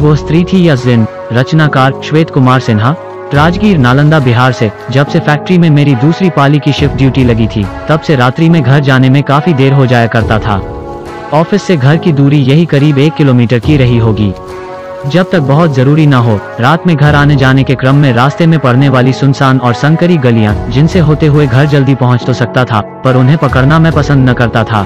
वो स्त्री थी या जिन। रचनाकार श्वेत कुमार सिन्हा, राजगीर नालंदा बिहार से। जब से फैक्ट्री में मेरी दूसरी पाली की शिफ्ट ड्यूटी लगी थी, तब से रात्रि में घर जाने में काफी देर हो जाया करता था। ऑफिस से घर की दूरी यही करीब 1 किलोमीटर की रही होगी। जब तक बहुत जरूरी ना हो, रात में घर आने जाने के क्रम में रास्ते में पड़ने वाली सुनसान और संकरी गलियां, जिनसे होते हुए घर जल्दी पहुंच तो सकता था, पर उन्हें पकड़ना मैं पसंद न करता था,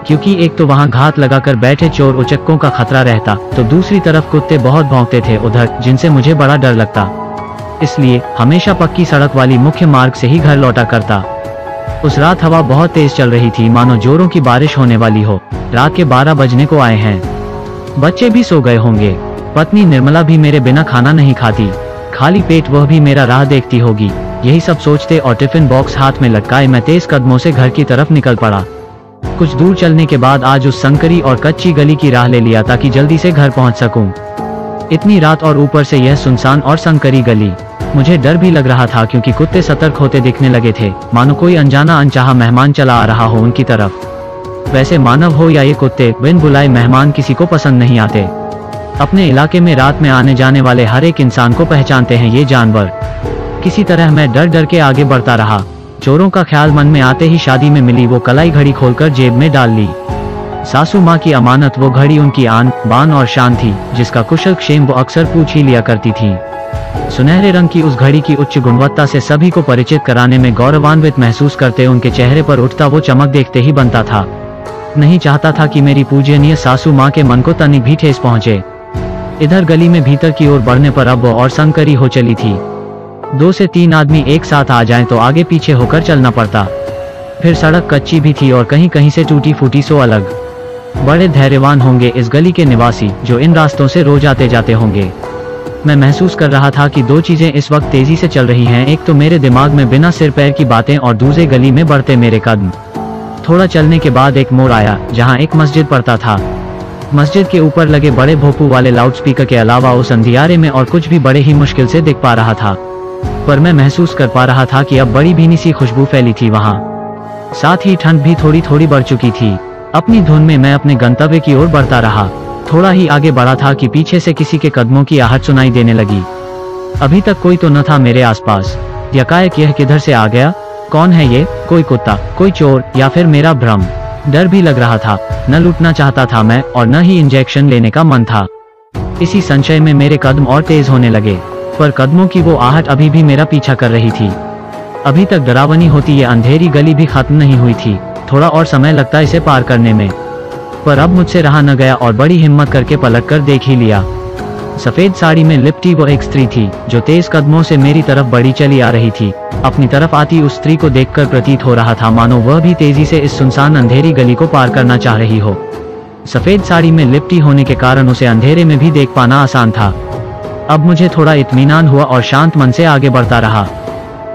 क्योंकि एक तो वहां घात लगाकर बैठे चोर उचक्कों का खतरा रहता, तो दूसरी तरफ कुत्ते बहुत भौंकते थे उधर, जिनसे मुझे बड़ा डर लगता। इसलिए हमेशा पक्की सड़क वाली मुख्य मार्ग से ही घर लौटा करता। उस रात हवा बहुत तेज चल रही थी, मानो जोरों की बारिश होने वाली हो। रात के 12 बजने को आए हैं। बच्चे भी सो गए होंगे। पत्नी निर्मला भी मेरे बिना खाना नहीं खाती, खाली पेट वह भी मेरा राह देखती होगी। यही सब सोचते और टिफिन बॉक्स हाथ में लटकाए मैं तेज कदमों से घर की तरफ निकल पड़ा। कुछ दूर चलने के बाद आज उस संकरी और कच्ची गली की राह ले लिया, ताकि जल्दी से घर पहुंच सकूं। इतनी रात और ऊपर से यह सुनसान और संकरी गली। मुझे डर भी लग रहा था, क्योंकि कुत्ते सतर्क होते दिखने लगे थे, मानो कोई अनजाना अनचाहा मेहमान चला आ रहा हो उनकी तरफ। वैसे मानव हो या ये कुत्ते, बिन बुलाए मेहमान किसी को पसंद नहीं आते। अपने इलाके में रात में आने जाने वाले हर एक इंसान को पहचानते हैं ये जानवर। किसी तरह मैं डर डर के आगे बढ़ता रहा। चोरों का ख्याल मन में आते ही शादी में मिली वो कलाई घड़ी खोलकर जेब में डाल ली। सासू माँ की अमानत वो घड़ी उनकी आन बान और शान थी, जिसका कुशल क्षेम वो अक्सर पूछ ही लिया करती थी। सुनहरे रंग की उस घड़ी की उच्च गुणवत्ता से सभी को परिचित कराने में गौरवान्वित महसूस करते उनके चेहरे पर उठता वो चमक देखते ही बनता था। नहीं चाहता था कि मेरी पूजनीय सासू माँ के मन को तनिक भी ठेस पहुँचे। इधर गली में भीतर की ओर बढ़ने पर अब वो और संकरी हो चली थी। 2 से 3 आदमी एक साथ आ जाएं तो आगे पीछे होकर चलना पड़ता। फिर सड़क कच्ची भी थी और कहीं कहीं से टूटी फूटी सो अलग। बड़े धैर्यवान होंगे इस गली के निवासी, जो इन रास्तों से रोज आते जाते होंगे। मैं महसूस कर रहा था कि 2 चीजें इस वक्त तेजी से चल रही हैं। एक तो मेरे दिमाग में बिना सिर पैर की बातें, और दूसरे गली में बढ़ते मेरे कदम। थोड़ा चलने के बाद एक मोड़ आया, जहाँ एक मस्जिद पड़ता था। मस्जिद के ऊपर लगे बड़े भोपू वाले लाउडस्पीकर के अलावा उस अंधियारे में और कुछ भी बड़े ही मुश्किल से दिख पा रहा था। पर मैं महसूस कर पा रहा था कि अब बड़ी भीनी सी खुशबू फैली थी वहाँ। साथ ही ठंड भी थोड़ी थोड़ी बढ़ चुकी थी। अपनी धुन में मैं अपने गंतव्य की ओर बढ़ता रहा। थोड़ा ही आगे बढ़ा था कि पीछे से किसी के कदमों की आहट सुनाई देने लगी। अभी तक कोई तो न था मेरे आसपास। यकाएक यह किधर से आ गया? कौन है ये? कोई कुत्ता, कोई चोर, या फिर मेरा भ्रम? डर भी लग रहा था। न लूटना चाहता था मैं, और न ही इंजेक्शन लेने का मन था। इसी संशय में मेरे कदम और तेज होने लगे, पर कदमों की वो आहट अभी भी मेरा पीछा कर रही थी। अभी तक डरावनी होती ये अंधेरी गली भी खत्म नहीं हुई थी। थोड़ा और समय लगता इसे पार करने में, पर अब मुझसे रहा न गया और बड़ी हिम्मत करके पलटकर देख ही लिया। सफेद साड़ी में लिपटी वो एक स्त्री थी, जो तेज कदमों से मेरी तरफ बढ़ी चली आ रही थी। अपनी तरफ आती उस स्त्री को देखकर प्रतीत हो रहा था मानो वह भी तेजी से इस सुनसान अंधेरी गली को पार करना चाह रही हो। सफेद साड़ी में लिपटी होने के कारण उसे अंधेरे में भी देख पाना आसान था। अब मुझे थोड़ा इत्मीनान हुआ और शांत मन से आगे बढ़ता रहा।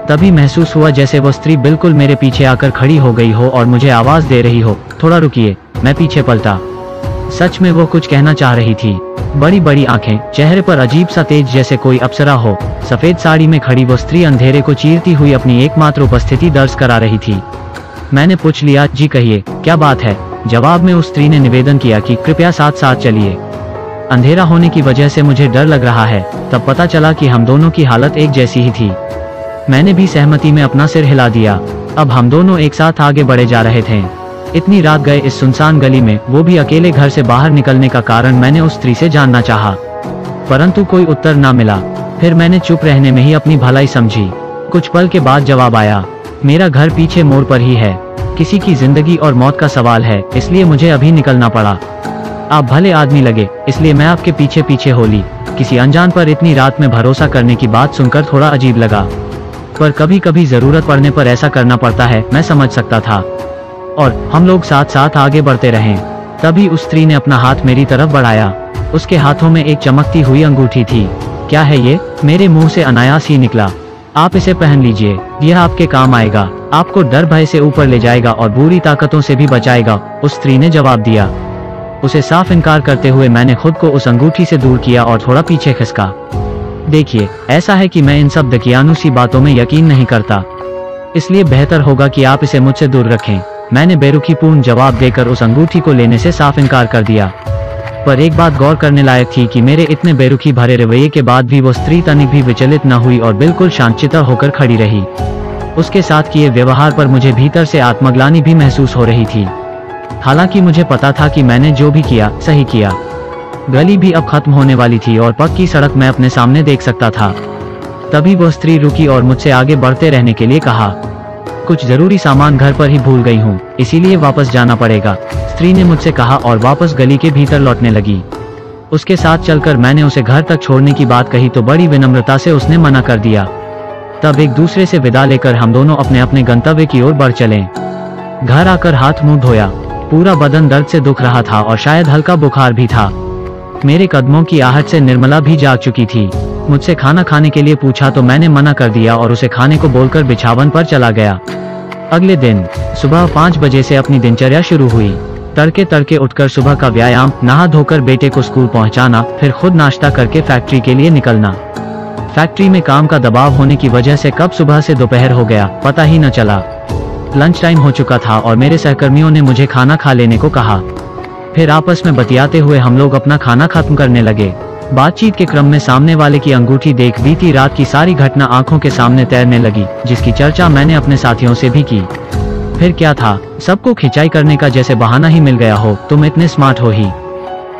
तभी महसूस हुआ जैसे वो स्त्री बिल्कुल मेरे पीछे आकर खड़ी हो गई हो और मुझे आवाज दे रही हो, थोड़ा रुकिए। मैं पीछे पलटा। सच में वो कुछ कहना चाह रही थी। बड़ी बड़ी आंखें, चेहरे पर अजीब सा तेज, जैसे कोई अप्सरा हो। सफेद साड़ी में खड़ी वो स्त्री अंधेरे को चीरती हुई अपनी एकमात्र उपस्थिति दर्ज करा रही थी। मैंने पूछ लिया, जी कहिए, क्या बात है? जवाब में उस स्त्री ने निवेदन किया कि कृपया साथ साथ चलिए। अंधेरा होने की वजह से मुझे डर लग रहा है। तब पता चला कि हम दोनों की हालत एक जैसी ही थी। मैंने भी सहमति में अपना सिर हिला दिया। अब हम दोनों एक साथ आगे बढ़े जा रहे थे। इतनी रात गए इस सुनसान गली में, वो भी अकेले घर से बाहर निकलने का कारण मैंने उस स्त्री से जानना चाहा, परंतु कोई उत्तर ना मिला। फिर मैंने चुप रहने में ही अपनी भलाई समझी। कुछ पल के बाद जवाब आया, मेरा घर पीछे मोड़ पर ही है। किसी की जिंदगी और मौत का सवाल है, इसलिए मुझे अभी निकलना पड़ा। आप भले आदमी लगे, इसलिए मैं आपके पीछे पीछे हो ली। किसी अनजान पर इतनी रात में भरोसा करने की बात सुनकर थोड़ा अजीब लगा, पर कभी कभी जरूरत पड़ने पर ऐसा करना पड़ता है, मैं समझ सकता था। और हम लोग साथ साथ आगे बढ़ते रहे। तभी उस स्त्री ने अपना हाथ मेरी तरफ बढ़ाया। उसके हाथों में एक चमकती हुई अंगूठी थी। क्या है ये? मेरे मुंह से अनायास ही निकला। आप इसे पहन लीजिए, यह आपके काम आएगा, आपको डर भय से ऊपर ले जाएगा और बुरी ताकतों से भी बचाएगा, उस स्त्री ने जवाब दिया। उसे साफ इनकार करते हुए मैंने खुद को उस अंगूठी से दूर किया और थोड़ा पीछे खिसका। देखिए, ऐसा है कि मैं इन सब दकियानुसी बातों में यकीन नहीं करता, इसलिए बेहतर होगा कि आप इसे मुझसे दूर रखें। मैंने बेरुखीपूर्ण जवाब देकर उस अंगूठी को लेने से साफ इनकार कर दिया। पर एक बात गौर करने लायक थी कि मेरे इतने बेरुखी भरे रवैये के बाद भी वो स्त्री तनिक भी विचलित न हुई और बिल्कुल शांतचित्त होकर खड़ी रही। उसके साथ किए व्यवहार पर मुझे भीतर से आत्मग्लानि भी महसूस हो रही थी। हालांकि मुझे पता था कि मैंने जो भी किया सही किया। गली भी अब खत्म होने वाली थी और पक्की सड़क मैं अपने सामने देख सकता था। तभी वह स्त्री रुकी और मुझसे आगे बढ़ते रहने के लिए कहा, कुछ जरूरी सामान घर पर ही भूल गई हूँ, इसीलिए वापस जाना पड़ेगा, स्त्री ने मुझसे कहा और वापस गली के भीतर लौटने लगी। उसके साथ चलकर मैंने उसे घर तक छोड़ने की बात कही तो बड़ी विनम्रता से उसने मना कर दिया। तब एक दूसरे से विदा लेकर हम दोनों अपने अपने गंतव्य की ओर बढ़ चले। घर आकर हाथ मुंह धोया। पूरा बदन दर्द से दुख रहा था और शायद हल्का बुखार भी था। मेरे कदमों की आहट से निर्मला भी जाग चुकी थी। मुझसे खाना खाने के लिए पूछा तो मैंने मना कर दिया और उसे खाने को बोलकर बिछावन पर चला गया। अगले दिन सुबह 5 बजे से अपनी दिनचर्या शुरू हुई। तड़के तड़के उठकर सुबह का व्यायाम, नहा धोकर बेटे को स्कूल पहुंचाना, फिर खुद नाश्ता करके फैक्ट्री के लिए निकलना। फैक्ट्री में काम का दबाव होने की वजह से कब सुबह से दोपहर हो गया पता ही न चला। लंच टाइम हो चुका था और मेरे सहकर्मियों ने मुझे खाना खा लेने को कहा। फिर आपस में बतियाते हुए हम लोग अपना खाना खत्म करने लगे। बातचीत के क्रम में सामने वाले की अंगूठी देख बीती रात की सारी घटना आंखों के सामने तैरने लगी, जिसकी चर्चा मैंने अपने साथियों से भी की। फिर क्या था, सबको खिंचाई करने का जैसे बहाना ही मिल गया हो। तुम इतने स्मार्ट हो ही,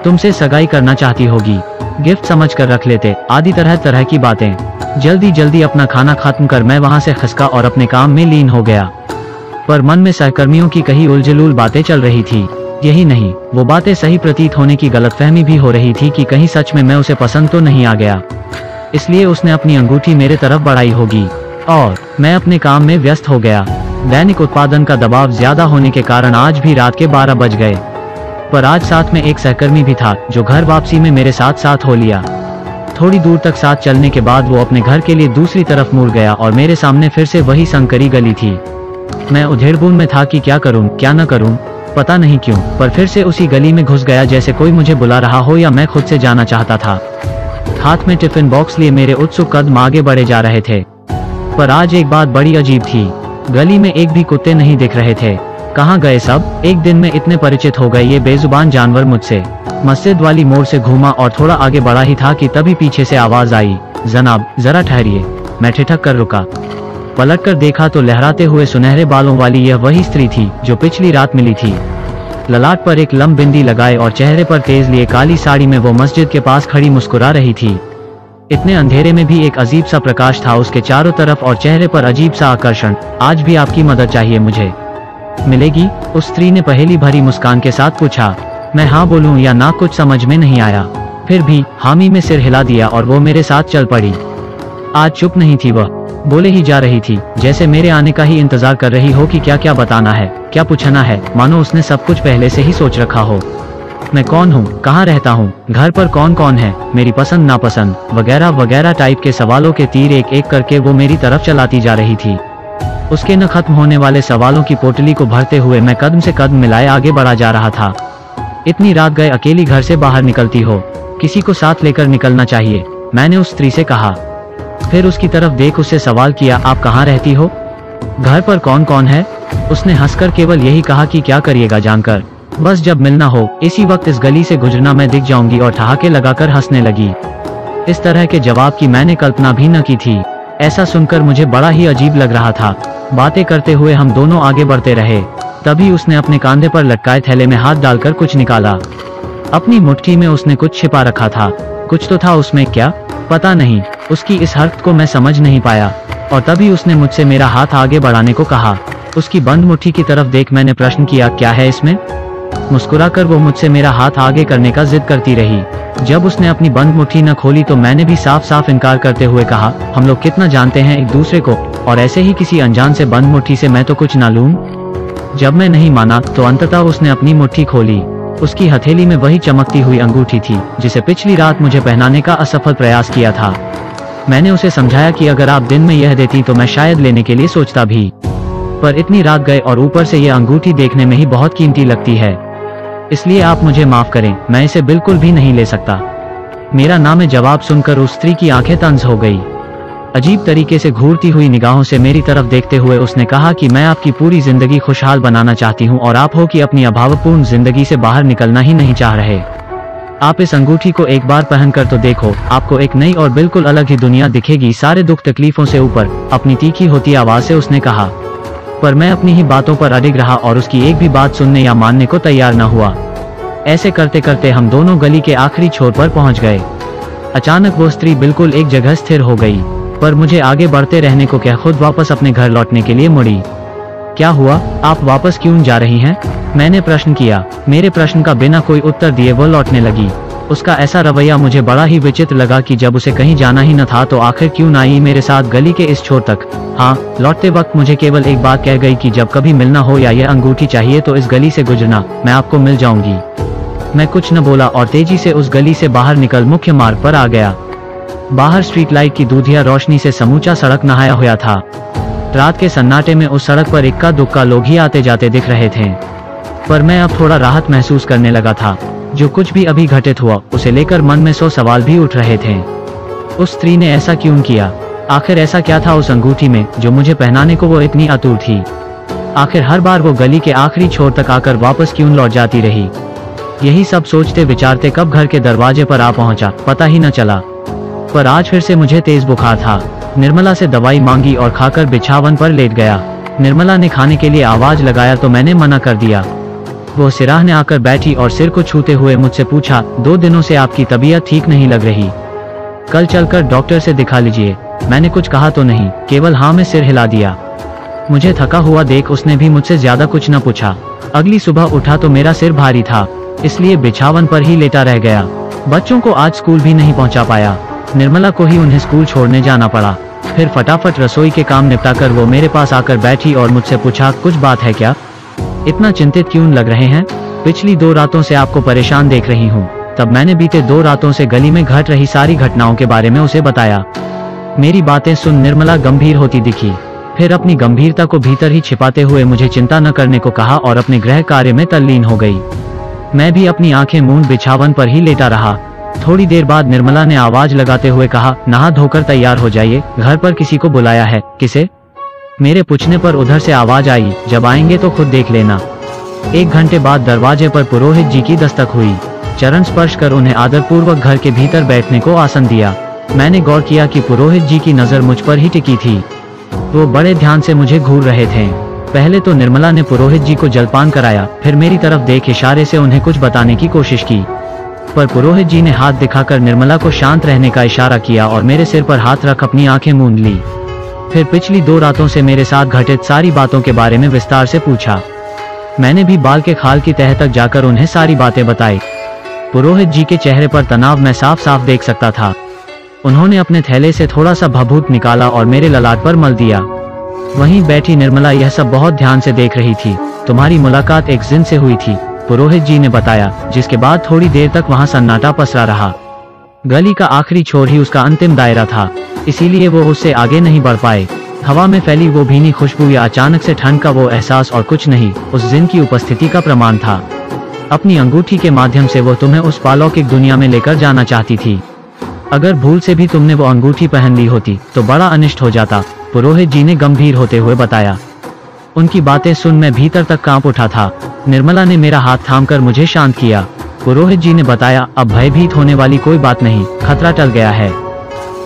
तुमसे सगाई करना चाहती होगी, गिफ्ट समझ कर रख लेते, आदि तरह तरह की बातें। जल्दी जल्दी अपना खाना खत्म कर मैं वहां से खिसका और अपने काम में लीन हो गया। पर मन में सहकर्मियों की कही उलझुल बातें चल रही थी। यही नहीं, वो बातें सही प्रतीत होने की गलतफहमी भी हो रही थी कि कहीं सच में मैं उसे पसंद तो नहीं आ गया, इसलिए उसने अपनी अंगूठी मेरे तरफ बढ़ाई होगी। और मैं अपने काम में व्यस्त हो गया। दैनिक उत्पादन का दबाव ज्यादा होने के कारण आज भी रात के 12 बज गए। पर आज साथ में एक सहकर्मी भी था जो घर वापसी में मेरे साथ साथ हो लिया। थोड़ी दूर तक साथ चलने के बाद वो अपने घर के लिए दूसरी तरफ मुड़ गया और मेरे सामने फिर से वही संकरी गली थी। मैं उधेड़बुन में था कि क्या करूं क्या न करूं, पता नहीं क्यों, पर फिर से उसी गली में घुस गया जैसे कोई मुझे बुला रहा हो या मैं खुद से जाना चाहता था। हाथ में टिफिन बॉक्स लिए मेरे उत्सुक कदम आगे बढ़े जा रहे थे। पर आज एक बात बड़ी अजीब थी, गली में एक भी कुत्ते नहीं दिख रहे थे। कहाँ गए सब? एक दिन में इतने परिचित हो गए ये बेजुबान जानवर मुझसे। मस्जिद वाली मोड़ से घूमा और थोड़ा आगे बढ़ा ही था कि तभी पीछे से आवाज आई, जनाब जरा ठहरिए। मैं ठिठक कर रुका। पलटकर देखा तो लहराते हुए सुनहरे बालों वाली यह वही स्त्री थी जो पिछली रात मिली थी। ललाट पर एक लंब बिंदी लगाए और चेहरे पर तेज लिए काली साड़ी में वो मस्जिद के पास खड़ी मुस्कुरा रही थी। इतने अंधेरे में भी एक अजीब सा प्रकाश था उसके चारों तरफ और चेहरे पर अजीब सा आकर्षण। आज भी आपकी मदद चाहिए मुझे, मिलेगी? उस स्त्री ने पहेली भरी मुस्कान के साथ पूछा। मैं हाँ बोलूं या ना कुछ समझ में नहीं आया। फिर भी हामी में सिर हिला दिया और वो मेरे साथ चल पड़ी। आज चुप नहीं थी, वह बोले ही जा रही थी, जैसे मेरे आने का ही इंतजार कर रही हो कि क्या क्या बताना है, क्या पूछना है, मानो उसने सब कुछ पहले से ही सोच रखा हो। मैं कौन हूँ, कहाँ रहता हूँ, घर पर कौन कौन है, मेरी पसंद नापसंद वगैरह वगैरह टाइप के सवालों के तीर एक एक करके वो मेरी तरफ चलाती जा रही थी। उसके न खत्म होने वाले सवालों की पोटली को भरते हुए मैं कदम से कदम मिलाए आगे बढ़ा जा रहा था। इतनी रात गए अकेली घर से बाहर निकलती हो, किसी को साथ लेकर निकलना चाहिए, मैंने उस स्त्री से कहा। फिर उसकी तरफ देख उससे सवाल किया, आप कहाँ रहती हो, घर पर कौन कौन है? उसने हंसकर केवल यही कहा कि क्या करिएगा जानकर, बस जब मिलना हो इसी वक्त इस गली से गुजरना, मैं दिख जाऊंगी, और ठहाके लगाकर हंसने लगी। इस तरह के जवाब की मैंने कल्पना भी न की थी। ऐसा सुनकर मुझे बड़ा ही अजीब लग रहा था। बातें करते हुए हम दोनों आगे बढ़ते रहे। तभी उसने अपने कांधे पर लटकाए थैले में हाथ डालकर कुछ निकाला। अपनी मुट्ठी में उसने कुछ छिपा रखा था। कुछ तो था उसमें, क्या पता नहीं। उसकी इस हरकत को मैं समझ नहीं पाया और तभी उसने मुझसे मेरा हाथ आगे बढ़ाने को कहा। उसकी बंद मुट्ठी की तरफ देख मैंने प्रश्न किया, क्या है इसमें? मुस्कुराकर वो मुझसे मेरा हाथ आगे करने का जिद करती रही। जब उसने अपनी बंद मुट्ठी न खोली तो मैंने भी साफ साफ इनकार करते हुए कहा, हम लोग कितना जानते हैं एक दूसरे को, और ऐसे ही किसी अनजान से बंद मुट्ठी से मैं तो कुछ ना लूं। जब मैं नहीं माना तो अंततः उसने अपनी मुट्ठी खोली। उसकी हथेली में वही चमकती हुई अंगूठी थी जिसे पिछली रात मुझे पहनाने का असफल प्रयास किया था। मैंने उसे समझाया कि अगर आप दिन में यह देती तो मैं शायद लेने के लिए सोचता भी, पर इतनी रात गए और ऊपर से यह अंगूठी देखने में ही बहुत कीमती लगती है, इसलिए आप मुझे माफ करें, मैं इसे बिल्कुल भी नहीं ले सकता। मेरा नाम जवाब सुनकर उस स्त्री की आंखें तंज हो गई। अजीब तरीके से घूरती हुई निगाहों से मेरी तरफ देखते हुए उसने कहा कि मैं आपकी पूरी जिंदगी खुशहाल बनाना चाहती हूँ और आप हो कि अपनी अभावपूर्ण जिंदगी से बाहर निकलना ही नहीं चाह रहे। आप इस अंगूठी को एक बार पहनकर तो देखो, आपको एक नई और बिल्कुल अलग ही दुनिया दिखेगी। सारे दुख तकलीफों से ऊपर, अपनी तीखी होती आवाज से उसने कहा। पर मैं अपनी ही बातों पर अडिग रहा और उसकी एक भी बात सुनने या मानने को तैयार न हुआ। ऐसे करते करते हम दोनों गली के आखिरी छोर पर पहुंच गए। अचानक वो स्त्री बिल्कुल एक जगह स्थिर हो गई, पर मुझे आगे बढ़ते रहने को क्या, खुद वापस अपने घर लौटने के लिए मुड़ी। क्या हुआ, आप वापस क्यों जा रही हैं? मैंने प्रश्न किया। मेरे प्रश्न का बिना कोई उत्तर दिए वो लौटने लगी। उसका ऐसा रवैया मुझे बड़ा ही विचित्र लगा कि जब उसे कहीं जाना ही न था तो आखिर क्यों न आई मेरे साथ गली के इस छोर तक। हाँ, लौटते वक्त मुझे केवल एक बात कह गई कि जब कभी मिलना हो या यह अंगूठी चाहिए तो इस गली से गुजरना, मैं आपको मिल जाऊंगी। मैं कुछ न बोला और तेजी से उस गली से बाहर निकल मुख्य मार्ग पर आ गया। बाहर स्ट्रीट लाइट की दूधिया रोशनी से समूचा सड़क नहाया हुआ था। रात के सन्नाटे में उस सड़क पर इक्का दुक्का लोग ही आते जाते दिख रहे थे, पर मैं अब थोड़ा राहत महसूस करने लगा था। जो कुछ भी अभी घटित हुआ उसे लेकर मन में 100 सवाल भी उठ रहे थे। उस स्त्री ने ऐसा क्यों किया? आखिर ऐसा क्या था उस अंगूठी में जो मुझे पहनाने को वो इतनी आतुर थी? आखिर हर बार वो गली के आखिरी छोर तक आकर वापस क्यों लौट जाती रही? यही सब सोचते विचारते कब घर के दरवाजे पर आ पहुंचा पता ही न चला। पर आज फिर से मुझे तेज बुखार था। निर्मला से दवाई मांगी और खाकर बिछावन पर लेट गया। निर्मला ने खाने के लिए आवाज लगाया तो मैंने मना कर दिया। वो सिराहने आकर बैठी और सिर को छूते हुए मुझसे पूछा, 2 दिनों से आपकी तबीयत ठीक नहीं लग रही, कल चलकर डॉक्टर से दिखा लीजिए। मैंने कुछ कहा तो नहीं, केवल हाँ में सिर हिला दिया। मुझे थका हुआ देख उसने भी मुझसे ज्यादा कुछ न पूछा। अगली सुबह उठा तो मेरा सिर भारी था, इसलिए बिछावन पर ही लेटा रह गया। बच्चों को आज स्कूल भी नहीं पहुंचा पाया। निर्मला को ही उन्हें स्कूल छोड़ने जाना पड़ा। फिर फटाफट रसोई के काम निपटाकर वो मेरे पास आकर बैठी और मुझसे पूछा, कुछ बात है क्या? इतना चिंतित क्यों लग रहे हैं? पिछली 2 रातों से आपको परेशान देख रही हूँ। तब मैंने बीते 2 रातों से गली में घट रही सारी घटनाओं के बारे में उसे बताया। मेरी बातें सुन निर्मला गंभीर होती दिखी। फिर अपनी गंभीरता को भीतर ही छिपाते हुए मुझे चिंता न करने को कहा और अपने गृह कार्य में तल्लीन हो गई। मैं भी अपनी आंखें मूंद बिछावन पर ही लेटा रहा। थोड़ी देर बाद निर्मला ने आवाज लगाते हुए कहा, नहा धोकर तैयार हो जाइए, घर पर किसी को बुलाया है। किसे? मेरे पूछने पर उधर से आवाज आई, जब आएंगे तो खुद देख लेना। 1 घंटे बाद दरवाजे पर पुरोहित जी की दस्तक हुई। चरण स्पर्श कर उन्हें आदरपूर्वक घर के भीतर बैठने को आसन दिया। मैंने गौर किया कि पुरोहित जी की नजर मुझ पर ही टिकी थी। वो बड़े ध्यान से मुझे घूर रहे थे। पहले तो निर्मला ने पुरोहित जी को जलपान कराया, फिर मेरी तरफ देख इशारे से उन्हें कुछ बताने की कोशिश की, पर पुरोहित जी ने हाथ दिखाकर निर्मला को शांत रहने का इशारा किया और मेरे सिर पर हाथ रख अपनी आंखें मूंद ली। फिर पिछली 2 रातों से मेरे साथ घटित सारी बातों के बारे में विस्तार से पूछा। मैंने भी बाल के खाल की तह तक जाकर उन्हें सारी बातें बताई। पुरोहित जी के चेहरे पर तनाव मैं साफ साफ देख सकता था। उन्होंने अपने थैले से थोड़ा सा भभूत निकाला और मेरे ललाट पर मल दिया। वहीं बैठी निर्मला यह सब बहुत ध्यान से देख रही थी। तुम्हारी मुलाकात एक जिन से हुई थी, पुरोहित जी ने बताया, जिसके बाद थोड़ी देर तक वहां सन्नाटा पसरा रहा। गली का आखिरी छोर ही उसका अंतिम दायरा था, इसीलिए वो उससे आगे नहीं बढ़ पाए। हवा में फैली वो भीनी खुशबू या अचानक से ठंड का वो एहसास और कुछ नहीं, उस जिन की उपस्थिति का प्रमाण था। अपनी अंगूठी के माध्यम से वो तुम्हें उस पालौकिक दुनिया में लेकर जाना चाहती थी। अगर भूल से भी तुमने वो अंगूठी पहन ली होती तो बड़ा अनिष्ट हो जाता, पुरोहित जी ने गंभीर होते हुए बताया। उनकी बातें सुन मैं भीतर तक कांप उठा था। निर्मला ने मेरा हाथ थामकर मुझे शांत किया। पुरोहित जी ने बताया, अब भयभीत होने वाली कोई बात नहीं, खतरा टल गया है।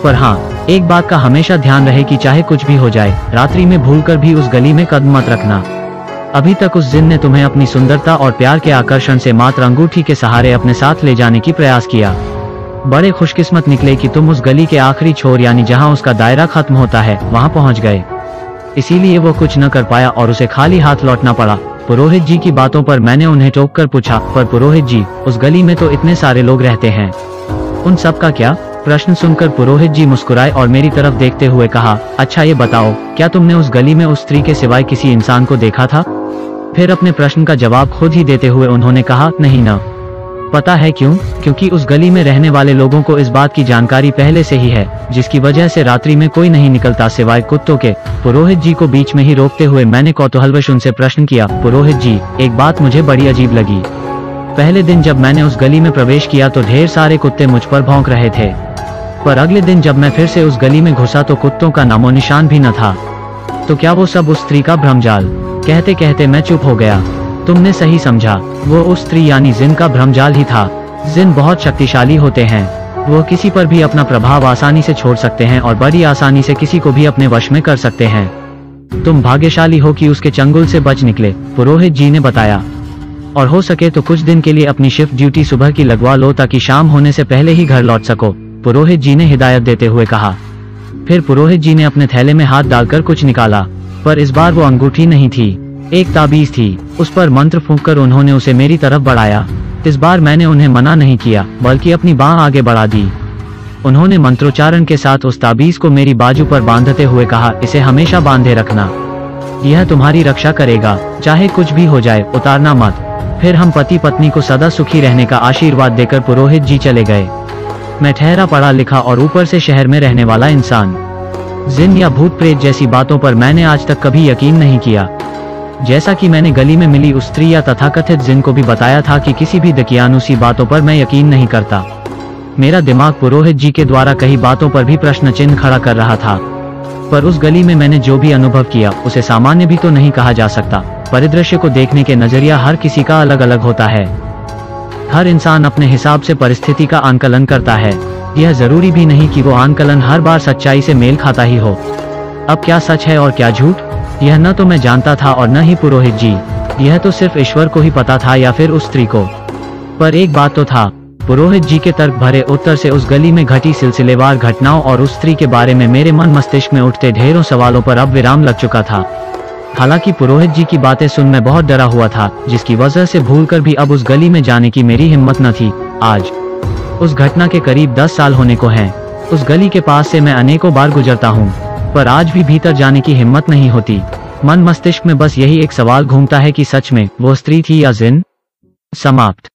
पर हाँ, एक बात का हमेशा ध्यान रहे कि चाहे कुछ भी हो जाए, रात्रि में भूलकर भी उस गली में कदम मत रखना। अभी तक उस जिन ने तुम्हें अपनी सुंदरता और प्यार के आकर्षण से मात्र अंगूठी के सहारे अपने साथ ले जाने की प्रयास किया। बड़े खुशकिस्मत निकले कि तुम उस गली के आखिरी छोर यानी जहां उसका दायरा खत्म होता है वहां पहुंच गए। इसीलिए वो कुछ न कर पाया और उसे खाली हाथ लौटना पड़ा। पुरोहित जी की बातों पर मैंने उन्हें टोक कर पूछा, पर पुरोहित जी, उस गली में तो इतने सारे लोग रहते हैं, उन सब का क्या? प्रश्न सुनकर पुरोहित जी मुस्कुराए और मेरी तरफ देखते हुए कहा, अच्छा ये बताओ, क्या तुमने उस गली में उस स्त्री के सिवाय किसी इंसान को देखा था? फिर अपने प्रश्न का जवाब खुद ही देते हुए उन्होंने कहा, नहीं न। पता है क्यों? क्योंकि उस गली में रहने वाले लोगों को इस बात की जानकारी पहले से ही है, जिसकी वजह से रात्रि में कोई नहीं निकलता सिवाय कुत्तों के। पुरोहित जी को बीच में ही रोकते हुए मैंने कौतूहलवश उनसे प्रश्न किया, पुरोहित जी, एक बात मुझे बड़ी अजीब लगी। पहले दिन जब मैंने उस गली में प्रवेश किया तो ढेर सारे कुत्ते मुझ पर भौंक रहे थे, पर अगले दिन जब मैं फिर से उस गली में घुसा तो कुत्तों का नामो निशान भी न था। तो क्या वो सब उस स्त्री का भ्रमजाल? कहते कहते मैं चुप हो गया। तुमने सही समझा, वो उस स्त्री यानी जिन का भ्रमजाल ही था। जिन बहुत शक्तिशाली होते हैं। वो किसी पर भी अपना प्रभाव आसानी से छोड़ सकते हैं और बड़ी आसानी से किसी को भी अपने वश में कर सकते हैं। तुम भाग्यशाली हो कि उसके चंगुल से बच निकले, पुरोहित जी ने बताया। और हो सके तो कुछ दिन के लिए अपनी शिफ्ट ड्यूटी सुबह की लगवा लो ताकि शाम होने से पहले ही घर लौट सको, पुरोहित जी ने हिदायत देते हुए कहा। फिर पुरोहित जी ने अपने थैले में हाथ डालकर कुछ निकाला, पर इस बार वो अंगूठी नहीं थी, एक ताबीज थी। उस पर मंत्र फूंककर उन्होंने उसे मेरी तरफ बढ़ाया। इस बार मैंने उन्हें मना नहीं किया, बल्कि अपनी बांह आगे बढ़ा दी। उन्होंने मंत्रोच्चारण के साथ उस ताबीज को मेरी बाजू पर बांधते हुए कहा, इसे हमेशा बांधे रखना, यह तुम्हारी रक्षा करेगा, चाहे कुछ भी हो जाए, उतारना मत। फिर हम पति पत्नी को सदा सुखी रहने का आशीर्वाद देकर पुरोहित जी चले गए। मैं ठहरा पढ़ा लिखा और ऊपर से शहर में रहने वाला इंसान। जिन या भूत प्रेत जैसी बातों पर मैंने आज तक कभी यकीन नहीं किया। जैसा कि मैंने गली में मिली उस स्त्री या तथाकथित जिन को भी बताया था कि किसी भी दकियानुसी बातों पर मैं यकीन नहीं करता। मेरा दिमाग पुरोहित जी के द्वारा कही बातों पर भी प्रश्न चिन्ह खड़ा कर रहा था। पर उस गली में मैंने जो भी अनुभव किया उसे सामान्य भी तो नहीं कहा जा सकता। परिदृश्य को देखने के नजरिया हर किसी का अलग अलग होता है। हर इंसान अपने हिसाब से परिस्थिति का आंकलन करता है। यह जरूरी भी नहीं कि वो आंकलन हर बार सच्चाई से मेल खाता ही हो। अब क्या सच है और क्या झूठ, यह न तो मैं जानता था और न ही पुरोहित जी। यह तो सिर्फ ईश्वर को ही पता था या फिर उस स्त्री को। पर एक बात तो था, पुरोहित जी के तर्क भरे उत्तर से उस गली में घटी सिलसिलेवार घटनाओं और उस स्त्री के बारे में मेरे मन मस्तिष्क में उठते ढेरों सवालों पर अब विराम लग चुका था। हालांकि पुरोहित जी की बातें सुन मैं बहुत डरा हुआ था, जिसकी वजह से भूलकर भी अब उस गली में जाने की मेरी हिम्मत न थी। आज उस घटना के करीब 10 साल होने को हैं। उस गली के पास से मैं अनेकों बार गुजरता हूँ, पर आज भी भीतर जाने की हिम्मत नहीं होती। मन मस्तिष्क में बस यही एक सवाल घूमता है कि सच में वो स्त्री थी या जिन। समाप्त।